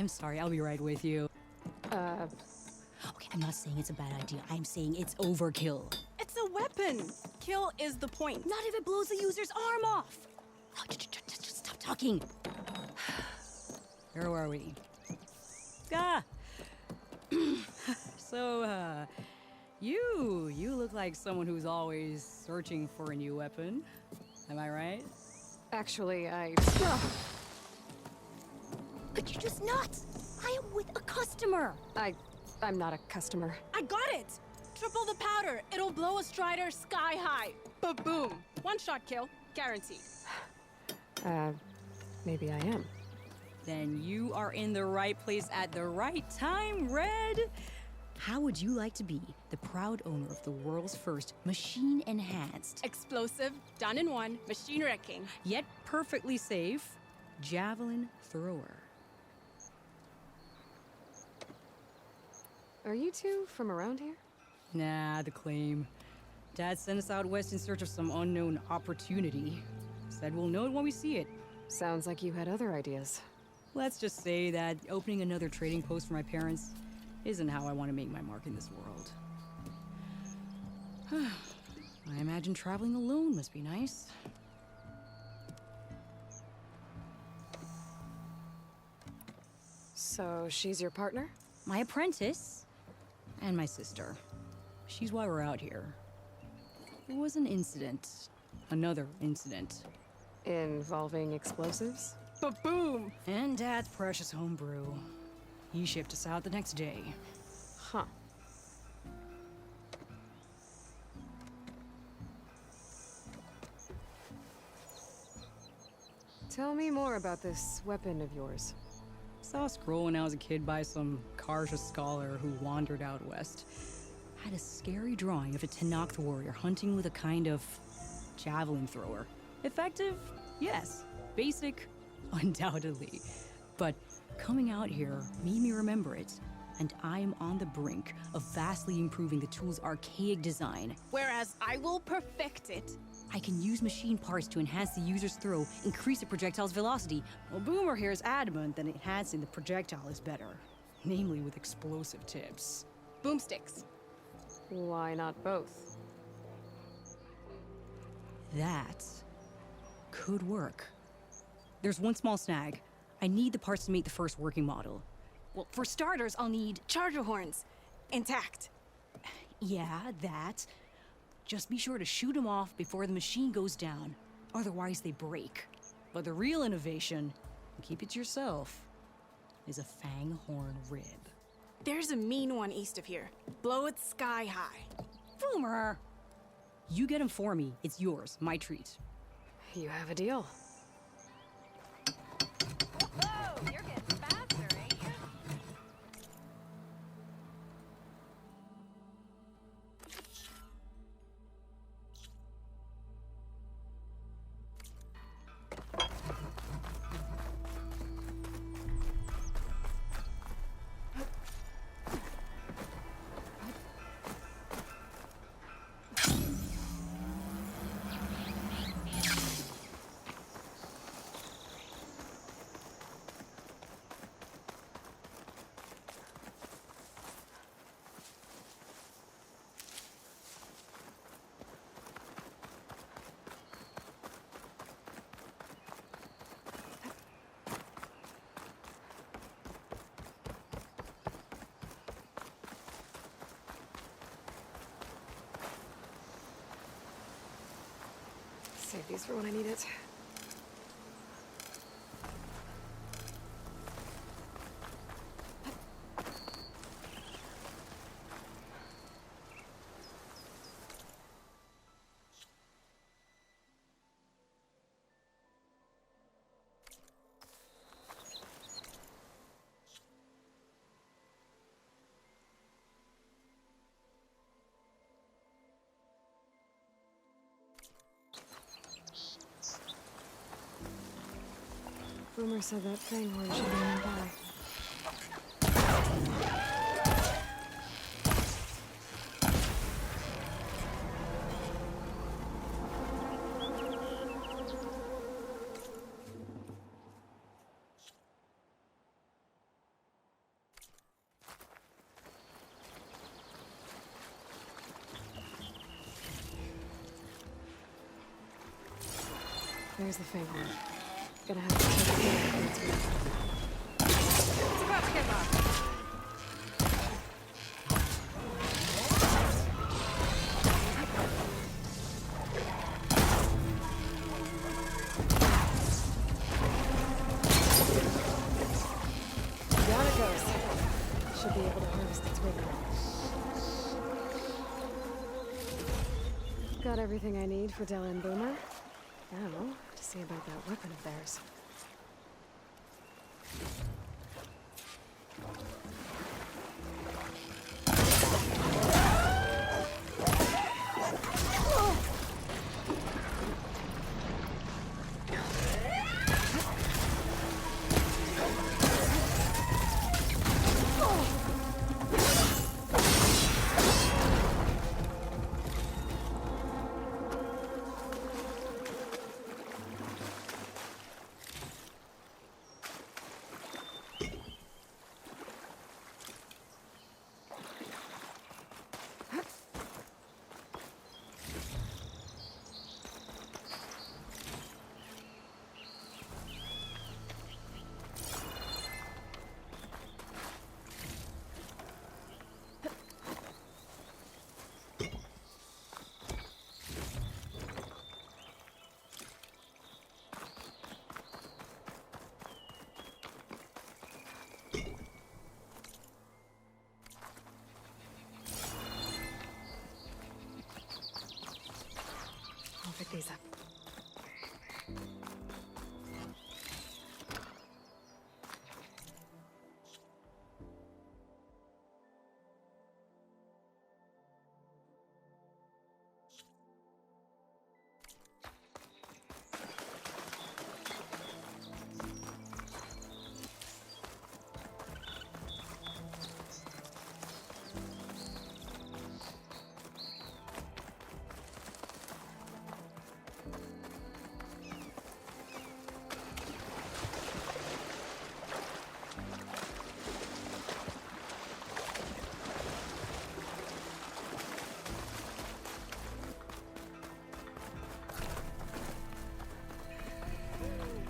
I'm sorry, I'll be right with you. Uh, Okay, I'm not saying it's a bad idea. I'm saying it's overkill. It's a weapon. Kill is the point. Not if it blows the user's arm off. Oh, just stop talking. Where are we? Ah! So, you look like someone who's always searching for a new weapon. Am I right? actually, Could you just not? I am with a customer. I'm not a customer. I got it. Triple the powder. It'll blow a Strider sky high. Ba-boom. One shot kill. Guaranteed. Maybe I am. Then you are in the right place at the right time, Red. How would you like to be the proud owner of the world's first machine-enhanced, Explosive. Done in one. Machine wrecking. yet perfectly safe, javelin thrower? Are you two from around here? Nah, the claim. Dad sent us out west in search of some unknown opportunity. Said we'll know it when we see it. Sounds like you had other ideas. Let's just say that opening another trading post for my parents isn't how I want to make my mark in this world. I imagine traveling alone must be nice. So she's your partner? My apprentice and my sister. She's why we're out here. There was an incident. Another incident. Involving explosives? Ba-boom. And Dad's precious homebrew. He shipped us out the next day. Huh. Tell me more about this weapon of yours. Saw a scroll when I was a kid by some Karja scholar who wandered out west. Had a scary drawing of a Tenakth warrior hunting with a kind of javelin thrower. Effective? Yes. Basic? Undoubtedly. But coming out here made me remember it, and I am on the brink of vastly improving the tool's archaic design. Whereas I will perfect it. I can use machine parts to enhance the user's throw, increase the projectile's velocity. Well, Boomer here is adamant that enhancing the projectile is better, namely with explosive tips. Boomsticks. Why not both? That could work. There's one small snag. I need the parts to make the first working model. Well, for starters, I'll need charger horns. Intact. Yeah, that. Just be sure to shoot them off before the machine goes down. Otherwise, they break. But the real innovation, and keep it to yourself, is a fang horn rib. There's a mean one east of here. Blow it sky high. Boomer! You get him for me. It's yours. My treat. You have a deal. Whoa, you're getting faster, ain't you? Save these for when I need it. Boomer said that fang horn should be nearby. There's the fang horn. Gonna have to take it down once we... It's about to get off. Down it goes. Should be able to harvest its ribbon. Got everything I need for Della and Boomer. Now, to see about that weapon of theirs. I'll pick these up.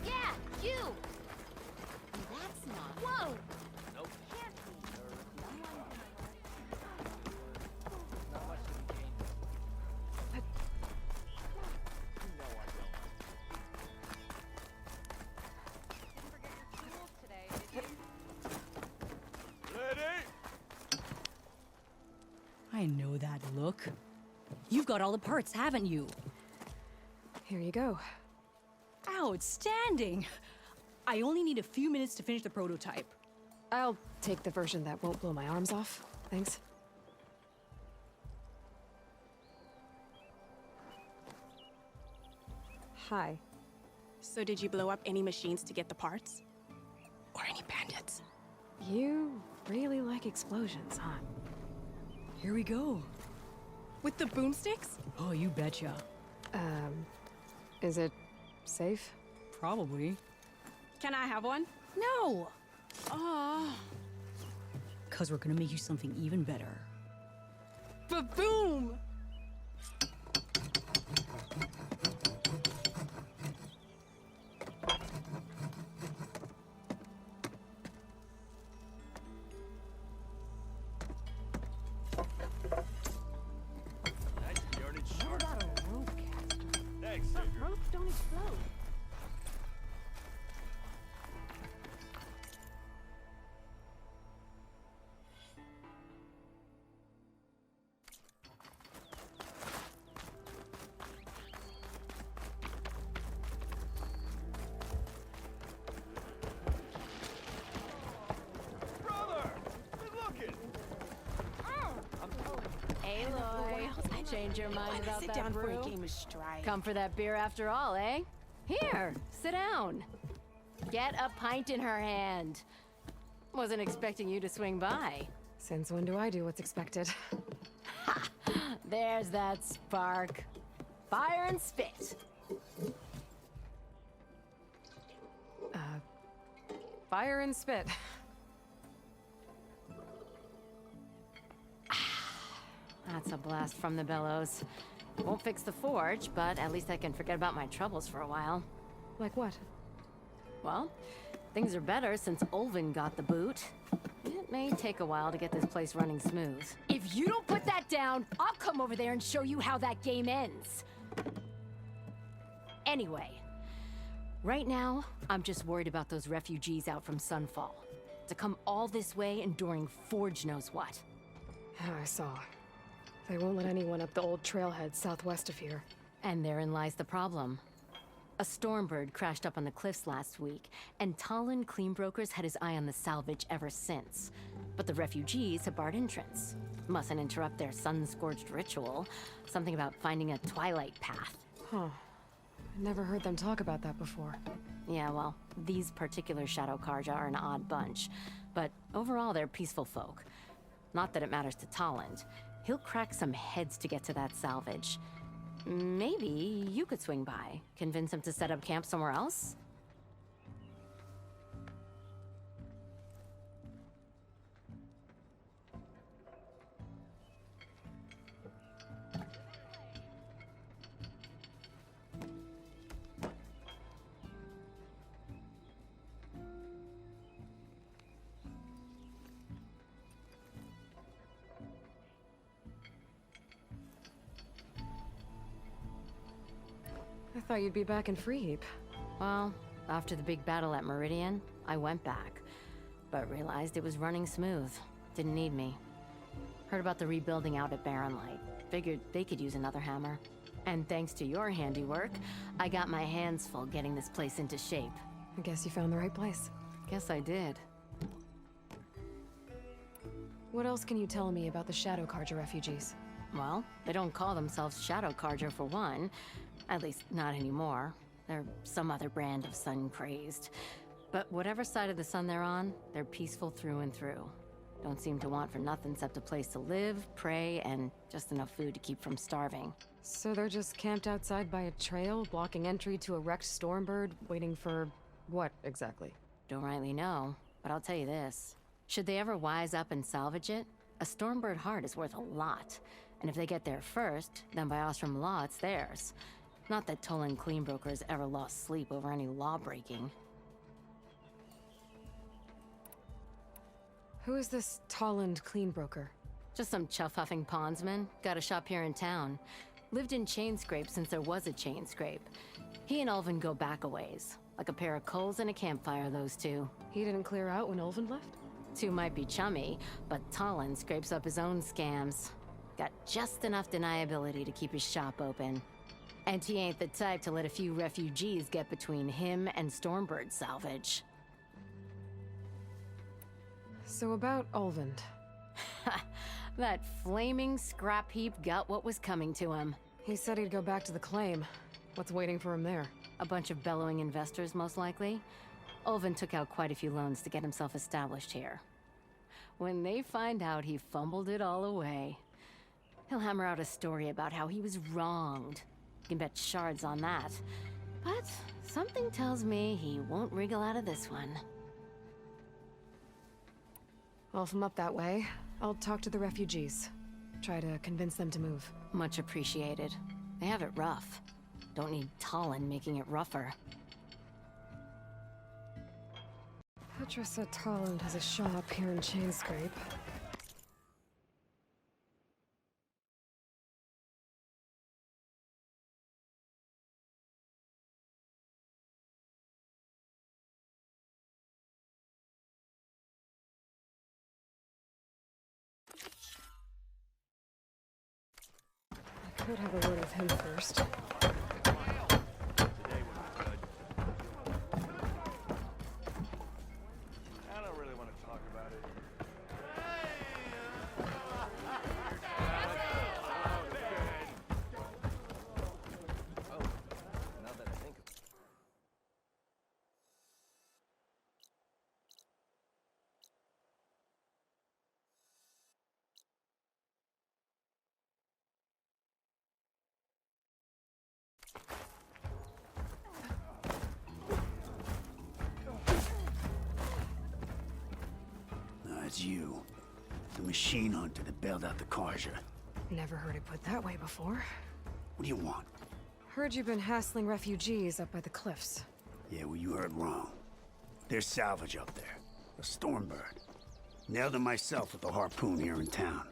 Yeah, you! That's not. Whoa! Nope. Can't be. Someone Not much to be gained. No, I didn't forget your tools today, did you? don't. Ready? I know that look. You've got all the parts, haven't you? Here you go. Outstanding! I only need a few minutes to finish the prototype. I'll take the version that won't blow my arms off. Thanks. Hi. So did you blow up any machines to get the parts? Or any bandits? You really like explosions, huh? Here we go. With the boomsticks? Oh, you betcha. Is it safe? Probably. Can I have one? No! Oh, Cause we're gonna make you something even better. ba-boom! Nice yardage What sharp. about a rope caster? Thanks, Savior. Ropes don't explode. Brother! Good looking! Aloy, change your mind about Sit that down for brew? a game of stride. Come for that beer after all, eh? Here, sit down. Get a pint in her hand. Wasn't expecting you to swing by. Since when do I do what's expected? There's that spark. Fire and spit. Fire and spit. That's a blast from the bellows. Won't fix the forge, but at least I can forget about my troubles for a while. Like what? Well, things are better since Olvin got the boot. It may take a while to get this place running smooth. If you don't put that down, I'll come over there and show you how that game ends. Anyway, right now, I'm just worried about those refugees out from Sunfall. To come all this way enduring Forge knows what. I saw. They won't let anyone up the old trailhead southwest of here. And therein lies the problem. A Stormbird crashed up on the cliffs last week, and Talon Cleanbrokers had his eye on the salvage ever since. But the refugees have barred entrance. Mustn't interrupt their sun-scorched ritual. Something about finding a twilight path. Huh. Never heard them talk about that before. Yeah, well, these particular Shadow Karja are an odd bunch. But overall, they're peaceful folk. Not that it matters to Talon. He'll crack some heads to get to that salvage. Maybe you could swing by, convince him to set up camp somewhere else? I thought you'd be back in Freeheap. Well, after the big battle at Meridian, I went back. But realized it was running smooth. Didn't need me. Heard about the rebuilding out at Barren Light. Figured they could use another hammer. And thanks to your handiwork, I got my hands full getting this place into shape. I guess you found the right place. Guess I did. What else can you tell me about the Shadow Karja refugees? Well, they don't call themselves Shadow Karja for one. At least, not anymore. They're some other brand of sun-crazed. But whatever side of the sun they're on, they're peaceful through and through. Don't seem to want for nothing except a place to live, pray, and just enough food to keep from starving. So they're just camped outside by a trail, blocking entry to a wrecked Stormbird, waiting for... what, exactly? Don't rightly know, but I'll tell you this. Should they ever wise up and salvage it, a Stormbird heart is worth a lot. And if they get there first, then by Ostrom law, it's theirs. Not that Tolan Cleanbrokers ever lost sleep over any law-breaking. Who is this Tolland Cleanbroker? Just some chuff-huffing pondsman. Got a shop here in town. Lived in Chainscrape since there was a Chainscrape. He and Ulvin go back a ways. Like a pair of coals and a campfire, those two. He didn't clear out when Ulvin left? Two might be chummy, but Talon scrapes up his own scams. Got just enough deniability to keep his shop open. And he ain't the type to let a few refugees get between him and Stormbird salvage. So about Ulvin. That flaming scrap heap got what was coming to him. He said he'd go back to the claim. What's waiting for him there? A bunch of bellowing investors, most likely. Ulvin took out quite a few loans to get himself established here. When they find out he fumbled it all away, he'll hammer out a story about how he was wronged. You can bet shards on that. But something tells me he won't wriggle out of this one. Well, if I'm up that way, I'll talk to the refugees. Try to convince them to move. Much appreciated. They have it rough. Don't need Talon making it rougher. Petra said Tolland has a shop here in Chainscrape. I could have a word with him first. Today was good. I don't really want to talk about it. Oh, now that I think of it. It's you. The machine hunter that bailed out the Karja. Never heard it put that way before. What do you want? Heard you've been hassling refugees up by the cliffs. Yeah, well, you heard wrong. There's salvage up there. A Stormbird. Nailed it myself with the harpoon here in town.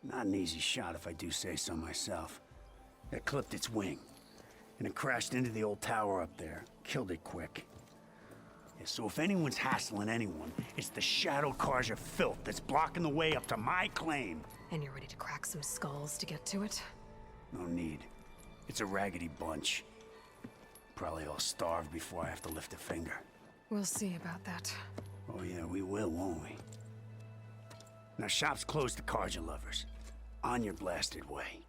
Not an easy shot if I do say so myself. It clipped its wing, and it crashed into the old tower up there. Killed it quick. Yeah, so if anyone's hassling anyone, it's the Shadow Karja filth that's blocking the way up to my claim. And you're ready to crack some skulls to get to it? No need. It's a raggedy bunch. Probably all starved before I have to lift a finger. We'll see about that. Oh yeah, we will, won't we? Now shop's closed to Karja lovers. On your blasted way.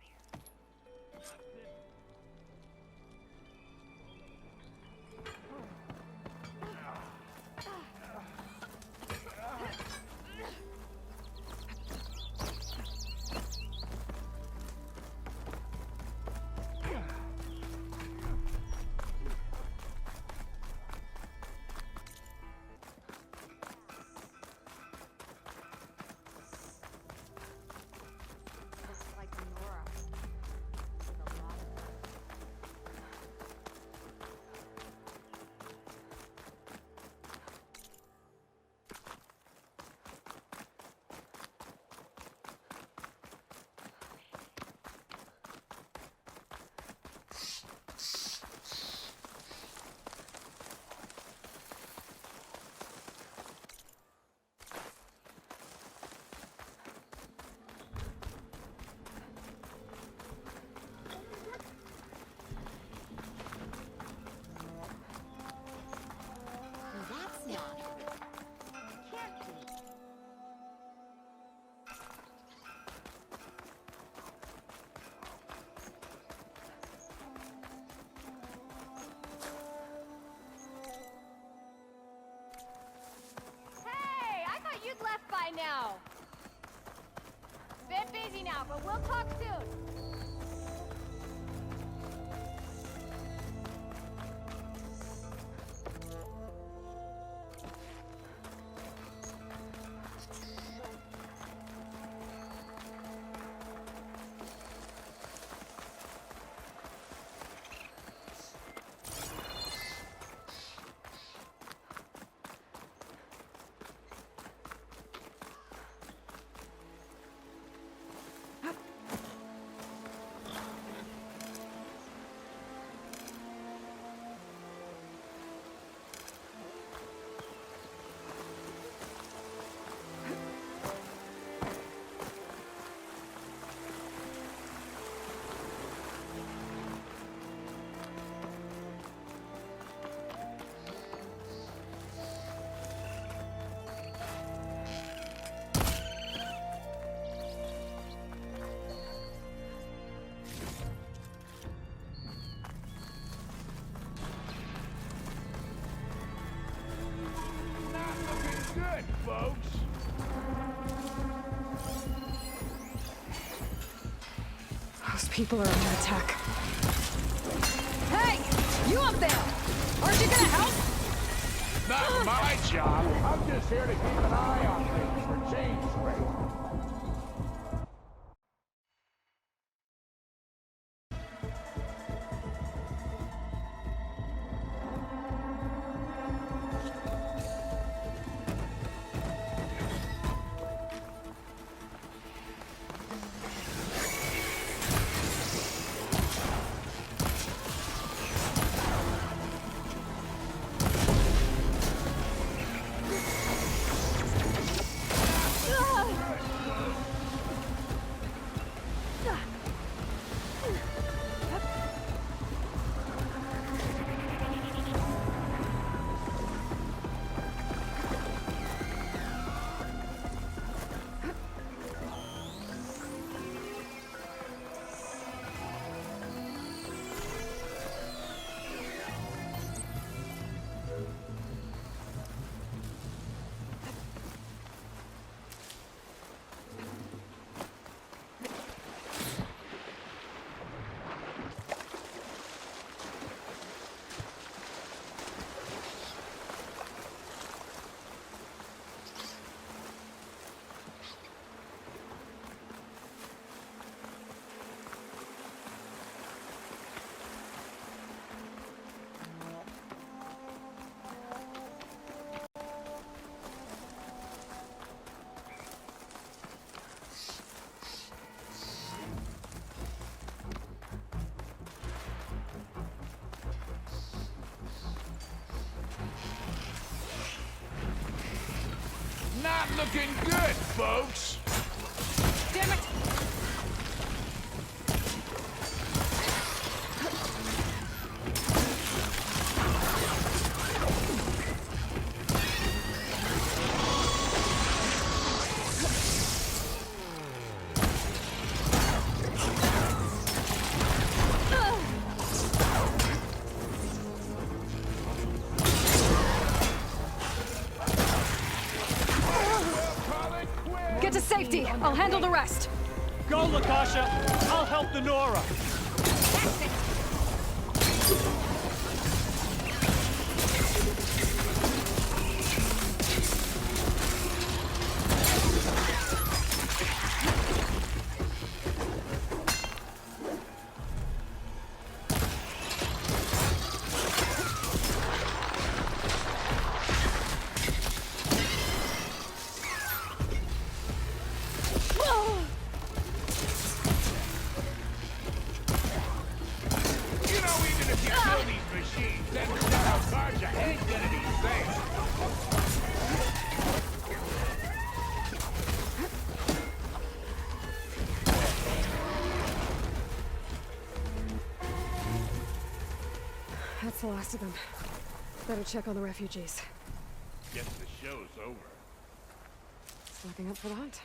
You'd left by now. Bit busy now, but we'll talk soon. Good, folks. Those people are under attack. Hey! You up there! Aren't you gonna help? Not my job. I'm just here to keep an eye on things for change rate. Not looking good, folks. Damn it! Get to safety! I'll handle the rest! Go, Lakasha! I'll help the Nora! You know, even if you kill these machines, then Karja ain't gonna be safe. That's the last of them. Better check on the refugees. Guess the show's over. It's looking up for that.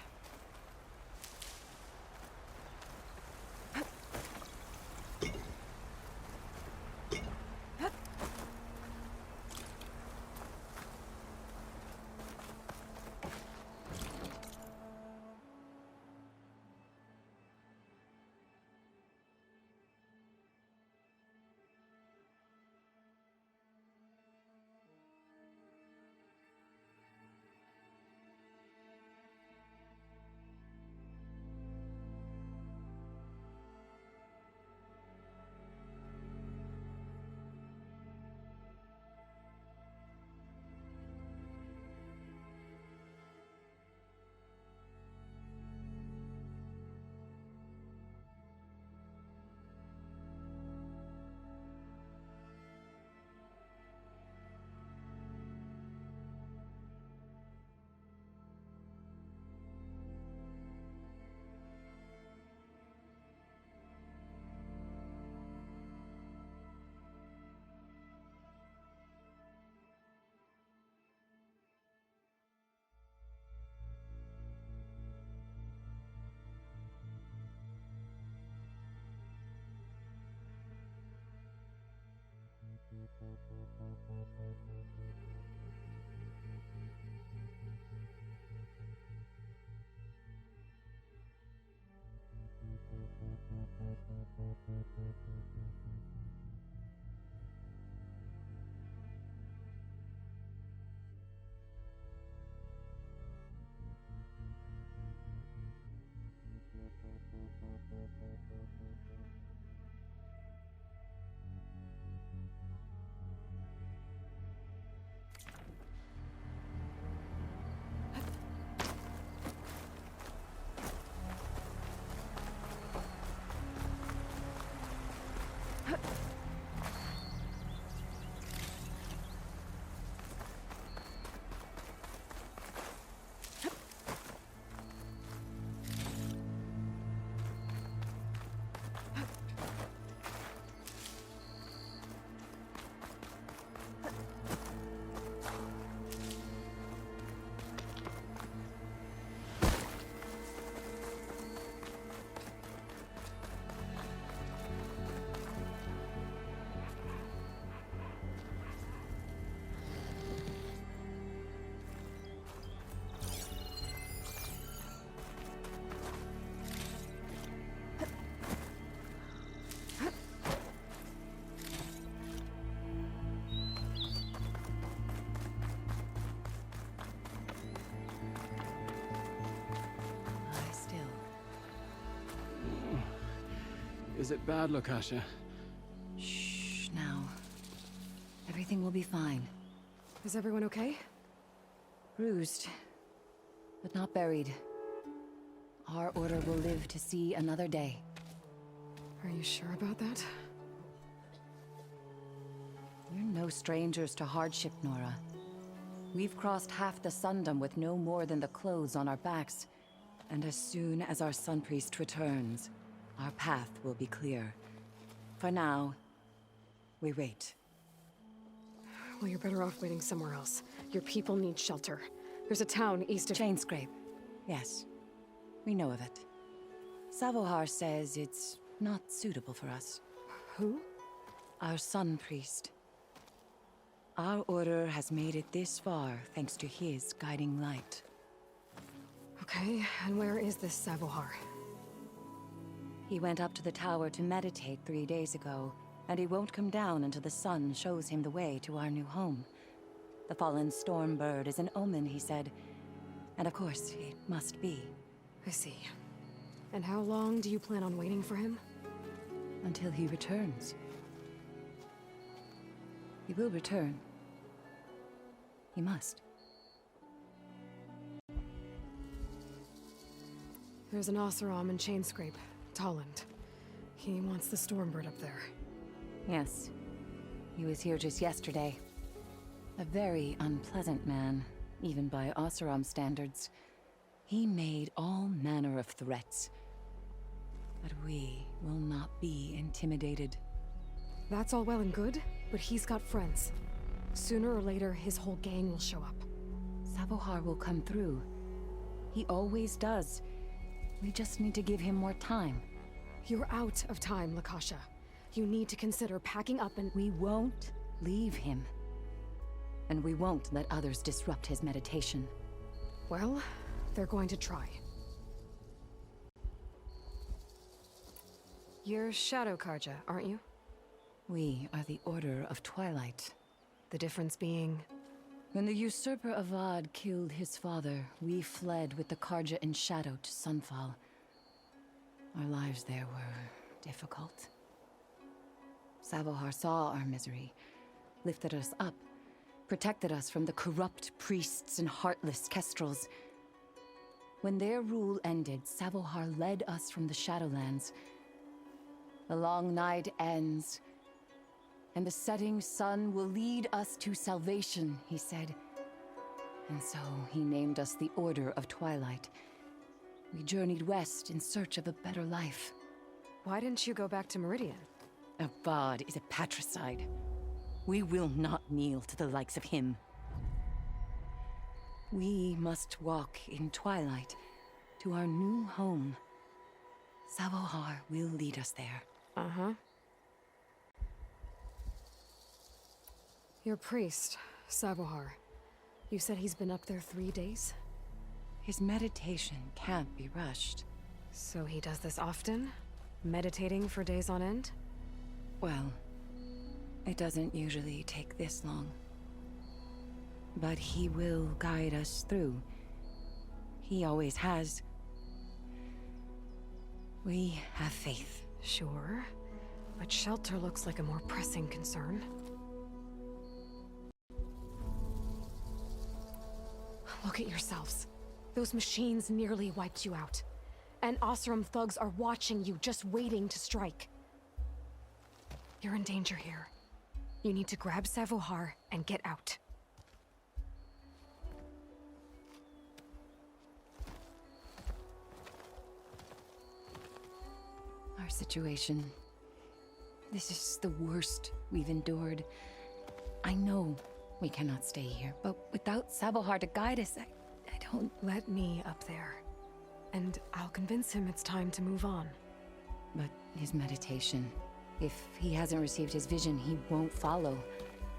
Is it bad, Lakasha? Shh, now. Everything will be fine. Is everyone okay? Bruised, but not buried. Our order will live to see another day. Are you sure about that? You're no strangers to hardship, Nora. We've crossed half the Sundom with no more than the clothes on our backs. And as soon as our Sun Priest returns, our path will be clear. For now, we wait. Well, you're better off waiting somewhere else. Your people need shelter. There's a town east of... Chainscrape. Yes. We know of it. Savohar says it's not suitable for us. Who? Our Sun Priest. Our order has made it this far thanks to his guiding light. Okay, and where is this Savohar? He went up to the tower to meditate 3 days ago, and he won't come down until the sun shows him the way to our new home. The fallen storm bird is an omen, he said. And of course, it must be. I see. And how long do you plan on waiting for him? Until he returns. He will return. He must. There's an Oseram in Chainscrape, Tolland. He wants the Stormbird up there. Yes. He was here just yesterday. A very unpleasant man, even by Oseram standards. He made all manner of threats. But we will not be intimidated. That's all well and good, but he's got friends. Sooner or later, his whole gang will show up. Savohar will come through. He always does. We just need to give him more time. You're out of time, Lakasha. You need to consider packing up and... We won't leave him. And we won't let others disrupt his meditation. Well, they're going to try. You're Shadow Karja, aren't you? We are the Order of Twilight. The difference being... When the usurper Avad killed his father, we fled with the Karja in shadow to Sunfall. Our lives there were difficult. Savohar saw our misery, lifted us up, protected us from the corrupt priests and heartless kestrels. When their rule ended, Savohar led us from the Shadowlands. The long night ends, and the setting sun will lead us to salvation, he said. And so he named us the Order of Twilight. We journeyed west in search of a better life. Why didn't you go back to Meridian? Avad is a patricide. We will not kneel to the likes of him. We must walk in twilight to our new home. Savohar will lead us there. Uh-huh. Your priest, Savohar. You said he's been up there 3 days? His meditation can't be rushed. So he does this often? Meditating for days on end? Well, it doesn't usually take this long. But he will guide us through. He always has. We have faith. Sure. But shelter looks like a more pressing concern. Look at yourselves. Those machines nearly wiped you out. And Oseram thugs are watching you, just waiting to strike. You're in danger here. You need to grab Savohar and get out. Our situation. This is the worst we've endured. I know we cannot stay here, but without Savohar to guide us, I don't... Let me up there. And I'll convince him it's time to move on. But his meditation... If he hasn't received his vision, he won't follow.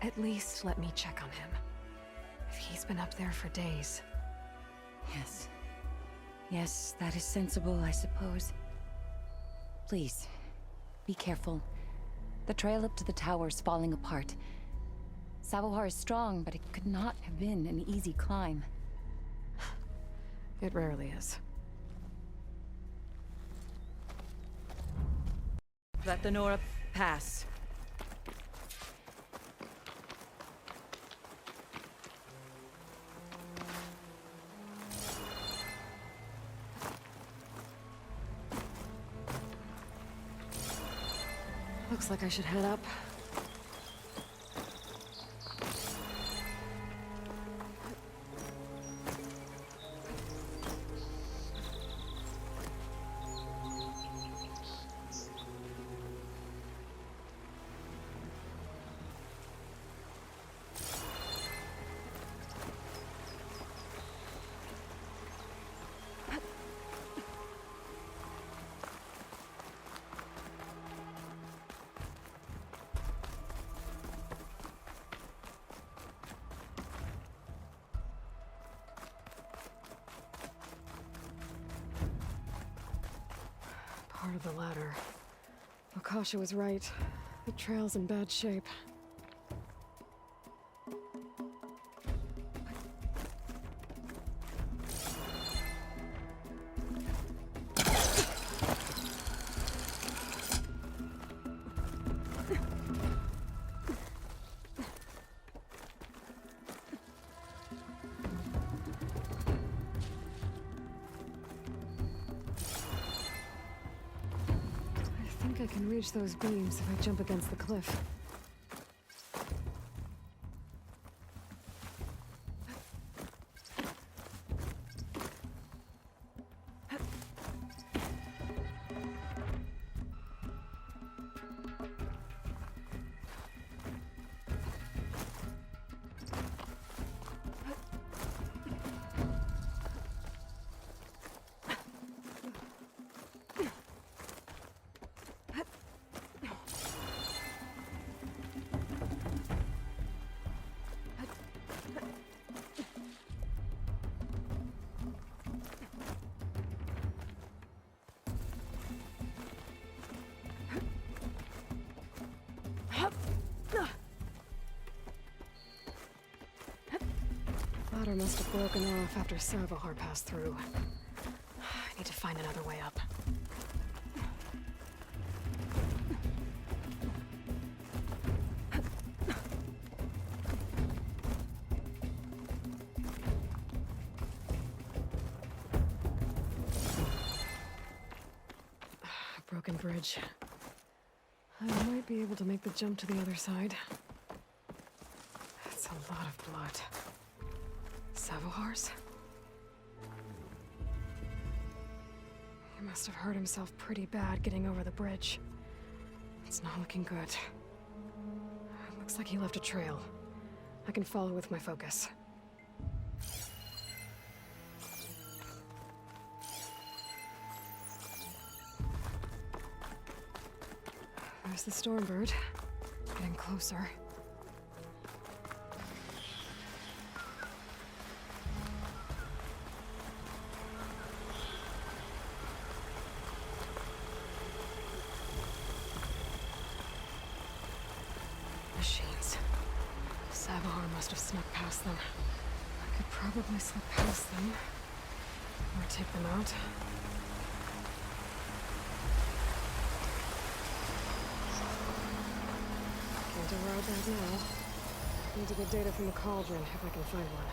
At least let me check on him. If he's been up there for days. Yes. Yes, that is sensible, I suppose. Please, be careful. The trail up to the tower is falling apart. Savohar is strong, but it could not have been an easy climb. It rarely is. Let the Nora pass. Looks like I should head up. of the latter. Akasha was right. The trail's in bad shape. I think I can reach those beams if I jump against the cliff. Ladder must have broken off after Savahar passed through. I need to find another way up. Broken bridge. I might be able to make the jump to the other side. That's a lot of blood. Savohars? He must have hurt himself pretty bad getting over the bridge. It's not looking good. Looks like he left a trail. I can follow with my focus. There's the Stormbird. Getting closer. Machines. Savahar must have snuck past them. I could probably slip past them. Or take them out. Can't override that now. Need to get data from the cauldron if I can find one.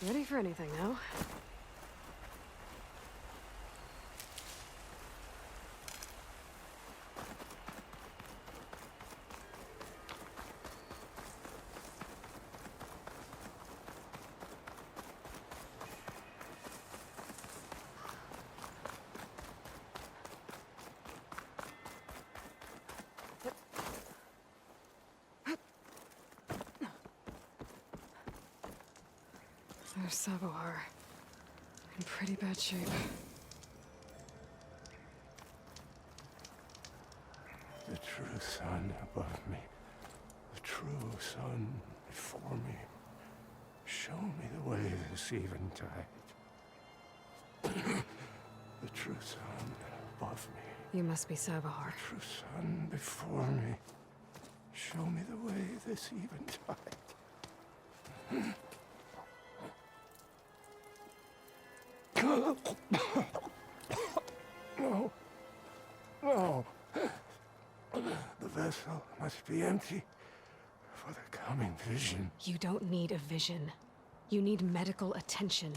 Ready for anything now? There's Savohar. In pretty bad shape. The true sun above me. The true sun before me. Show me the way this eventide. The true sun above me. You must be Savohar. The true sun before me. Show me the way this eventide. No. No. The vessel must be empty for the coming vision. You don't need a vision. You need medical attention.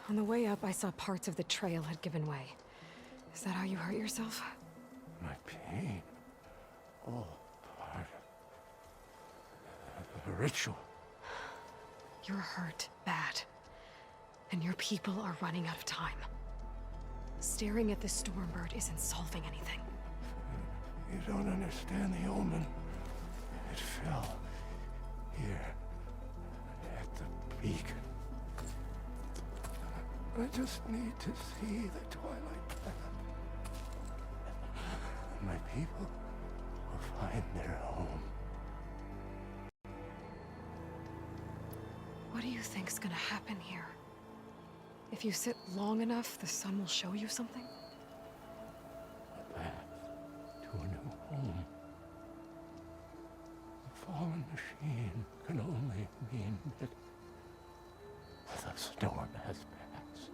On the way up, I saw parts of the trail had given way. Is that how you hurt yourself? My pain. All part of the ritual. You're hurt bad. And your people are running out of time. Staring at the Stormbird isn't solving anything. You don't understand the omen. It fell here at the beacon. I just need to see the twilight path. My people will find their home. What do you think's gonna happen here? If you sit long enough, the sun will show you something? A path to a new home. The fallen machine can only mean that the storm has passed.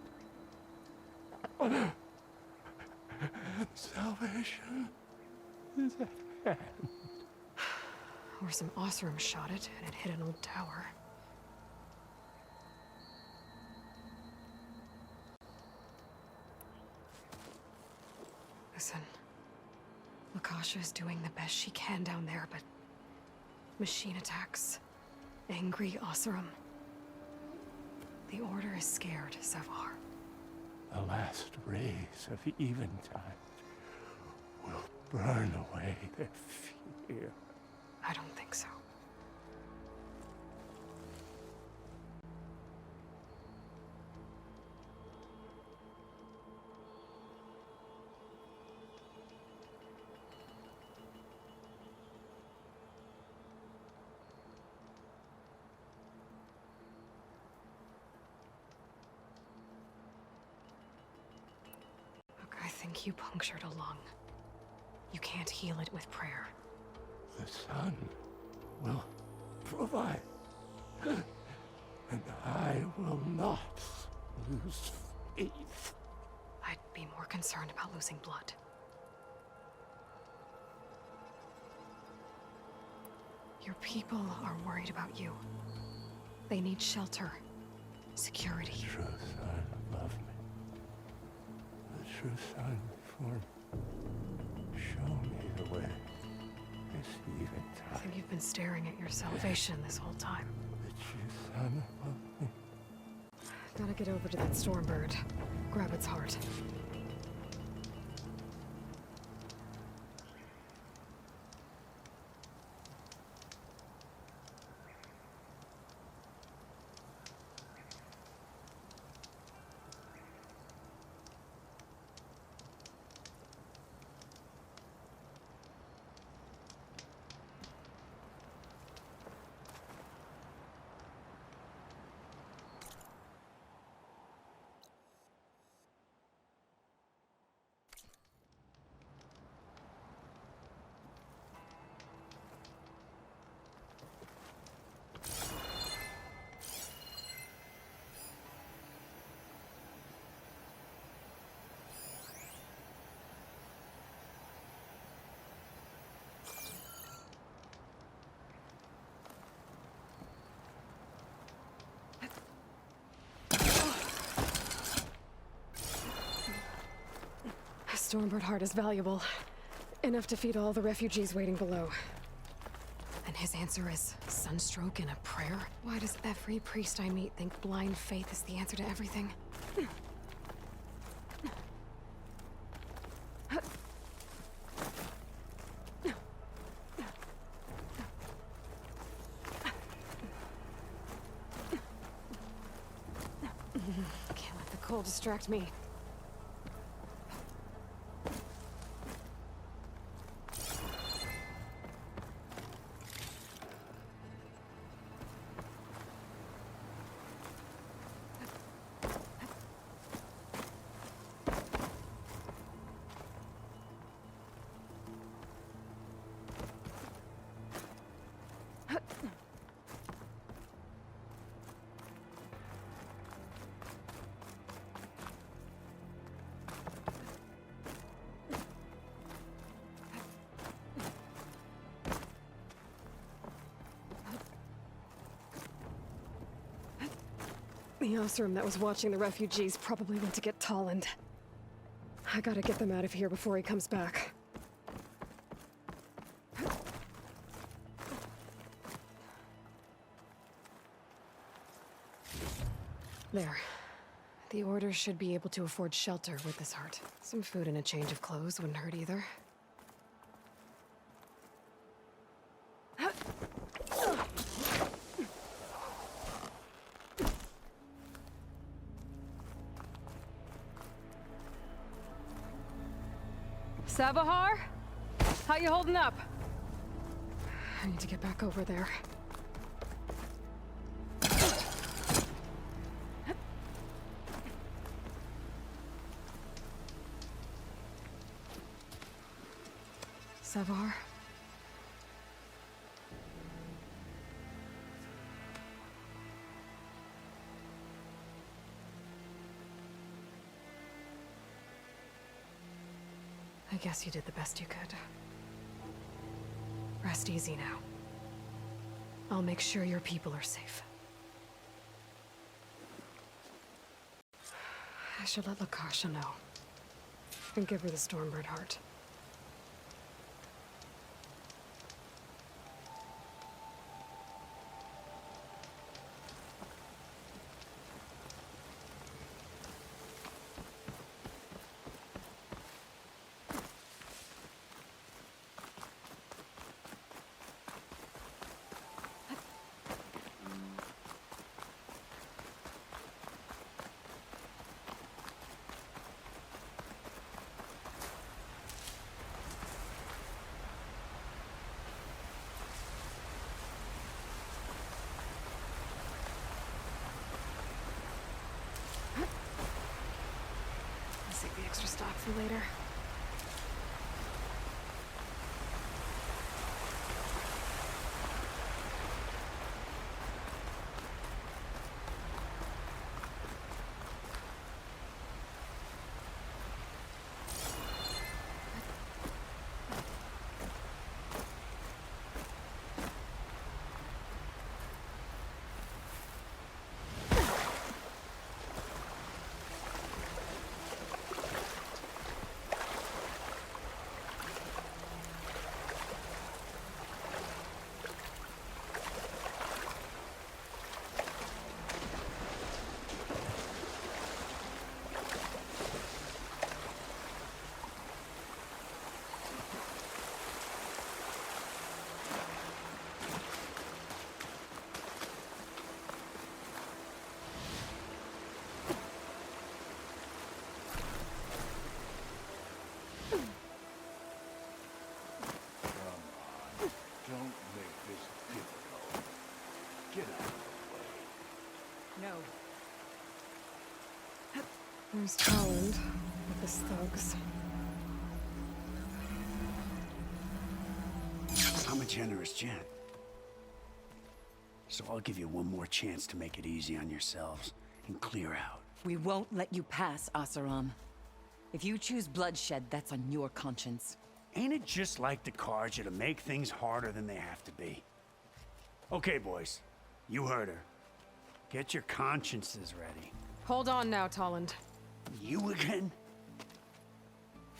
Salvation is at hand. Or some Osram shot it, and it hit an old tower. Listen, Lakasha is doing the best she can down there, but machine attacks, angry Osram. The Order is scared, Savohar. The last rays of eventide will burn away their fear. I don't think so. I think you punctured a lung. You can't heal it with prayer. The sun will provide. And I will not lose faith. I'd be more concerned about losing blood. Your people are worried about you. They need shelter, security. The true sun above me. The true sun before me. Show me the way. This I eventide. think you've been staring at your salvation this whole time. The true sun above me. Gotta get over to that Stormbird. Grab its heart. Stormbird heart is valuable. Enough to feed all the refugees waiting below. And his answer is sunstroke and a prayer? Why does every priest I meet think blind faith is the answer to everything? Can't let the cold distract me. The Osram that was watching the refugees probably went to get Tolland. I gotta get them out of here before he comes back. There. The Order should be able to afford shelter with this heart. Some food and a change of clothes wouldn't hurt either. Savahar? How you holding up? I need to get back over there. Savar? I guess you did the best you could. Rest easy now. I'll make sure your people are safe. I should let Lakasha know. And give her the Stormbird heart. Save the extra stock for later. Don't make this difficult. Get out of the way. No. There's Tolland with his thugs. I'm a generous gent. So I'll give you one more chance to make it easy on yourselves and clear out. We won't let you pass, Asaram. If you choose bloodshed, that's on your conscience. Ain't it just like the Carja to make things harder than they have to be? Okay, boys. You heard her. Get your consciences ready. Hold on now, Tolland. You again?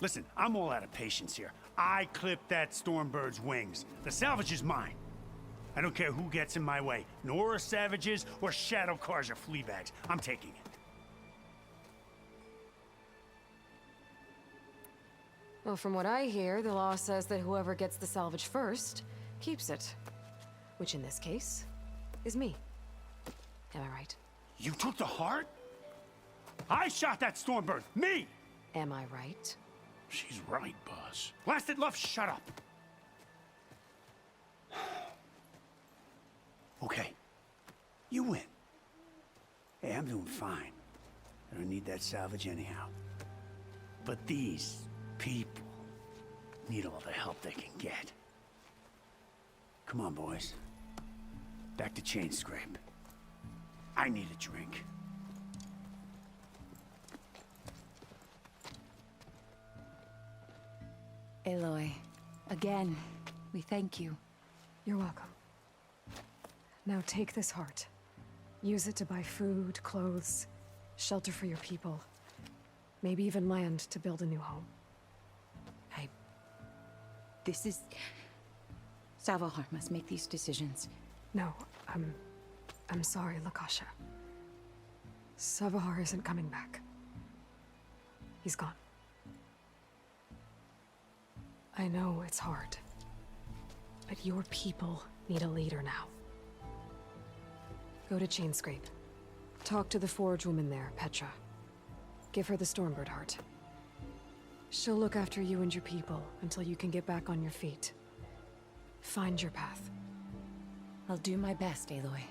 Listen, I'm all out of patience here. I clipped that Stormbird's wings. The salvage is mine. I don't care who gets in my way. Nora savages or shadow cars or flea bags. I'm taking it. Well, from what I hear, the law says that whoever gets the salvage first keeps it. Which in this case is me. Am I right? You took the heart? I shot that Stormbird. Me! Am I right? She's right, Buzz. Blasted Luff, shut up. Okay. You win. Hey, I'm doing fine. I don't need that salvage anyhow. But these people need all the help they can get. Come on, boys. Back to Chain Scrape. I need a drink. Aloy, again, we thank you. You're welcome. Now take this heart. Use it to buy food, clothes, shelter for your people. Maybe even land to build a new home. This is... Savohar must make these decisions. No, I'm sorry, Lakasha. Savohar isn't coming back. He's gone. I know it's hard, but your people need a leader now. Go to Chainscrape. Talk to the forge woman there, Petra. Give her the Stormbird heart. She'll look after you and your people until you can get back on your feet. Find your path. I'll do my best, Aloy.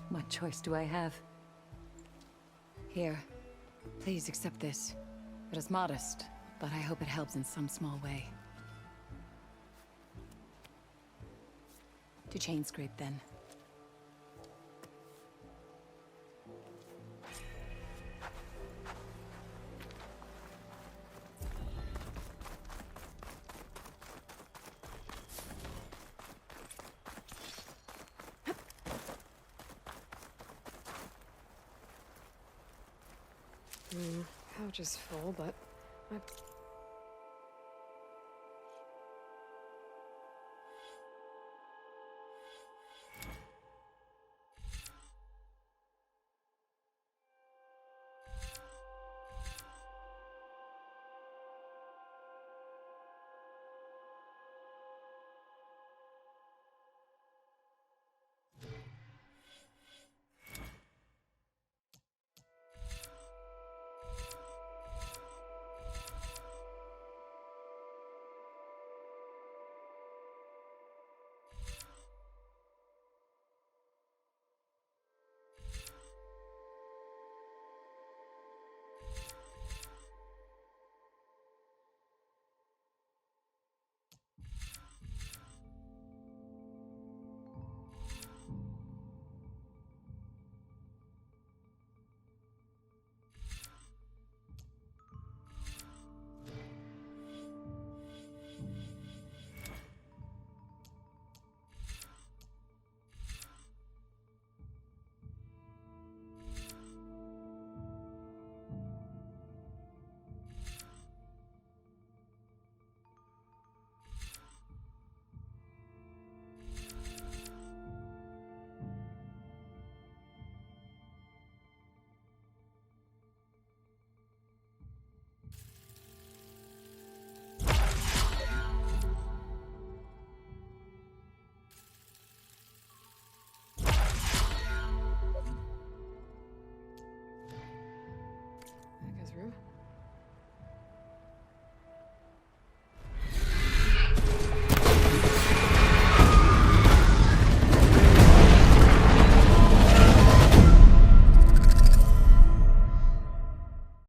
What choice do I have? Here, please accept this. It is modest, but I hope it helps in some small way. To Chainscrape, then. Pouch is full, but